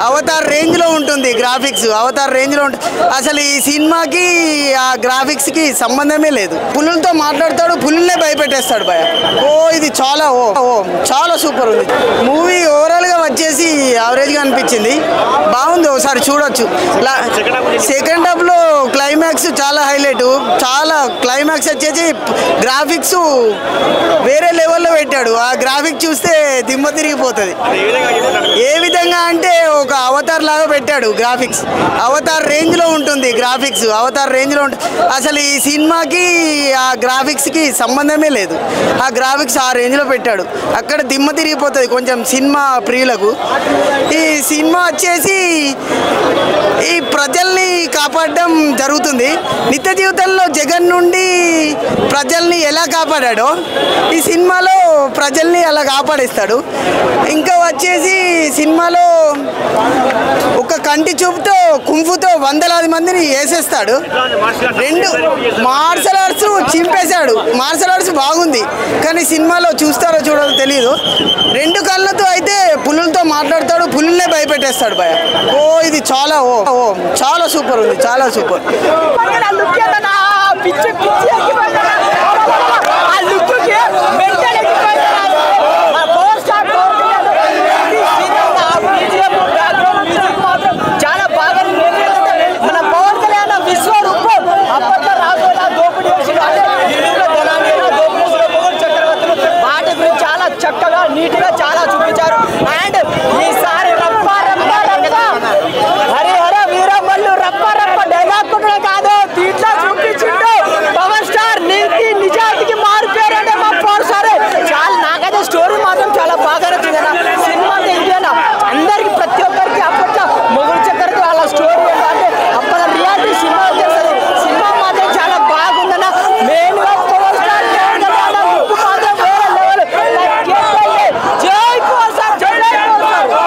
Avatar రేంజ్లో ఉంటుంది graphics, Avatar రేంజ్లో ఉంటుంది. అసలు ఈ సినిమాకి ఆ గ్రాఫిక్స్కి సంబంధమే లేదు. పులులతో మాట్లాడతాడు, పులులనే భయపెట్టేస్తాడు భయ. ఇది చాలా చాలా సూపర్ ఉంది మూవీ. ఓవరాల్గా వచ్చేసి యావరేజ్గా అనిపించింది, బాగుంది, ఒకసారి చూడొచ్చు. సెకండ్ హాఫ్లో క్లైమాక్స్ చాలా హైలైట్, చాలా క్లైమాక్స్ వచ్చేసి గ్రాఫిక్స్ వేరే లెవెల్లో పెట్టాడు. ఆ గ్రాఫిక్స్ చూస్తే దిమ్మ తిరిగిపోతుంది. ఏ విధంగా అంటే ఒక అవతార్ లాగా పెట్టాడు గ్రాఫిక్స్, అవతార్ రేంజ్లో ఉంటుంది గ్రాఫిక్స్, అవతార్ రేంజ్లో ఉంటుంది. అసలు ఈ సినిమాకి ఆ గ్రాఫిక్స్కి సంబంధమే లేదు. ఆ గ్రాఫిక్స్ ఆ రేంజ్లో పెట్టాడు, అక్కడ దిమ్మ తిరిగిపోతుంది కొంచెం సినిమా ప్రియులకు. ఈ సినిమా వచ్చేసి ఈ ప్రజల్ని కాపాడడం జరుగుతుంది. నిత్య జీవితంలో జగన్ నుండి ప్రజల్ని ఎలా కాపాడాడో ఈ సినిమాలో ప్రజల్ని అలా కాపాడేస్తాడు. ఇంకా వచ్చేసి సినిమాలో ఒక కంటి చూపుతో కుంఫుతో వందలాది మందిని వేసేస్తాడు. రెండు మార్షల్ ఆర్ట్స్ చింపేశాడు. మార్షల్ ఆర్ట్స్ బాగుంది, కానీ సినిమాలో చూస్తారో చూడదో తెలియదు. రెండు కళ్ళతో అయితే పులులతో మాట్లాడతాడు, పులులనే భయపెట్టేస్తాడు భయ. ఇది చాలా చాలా సూపర్ ఉంది, చాలా సూపర్.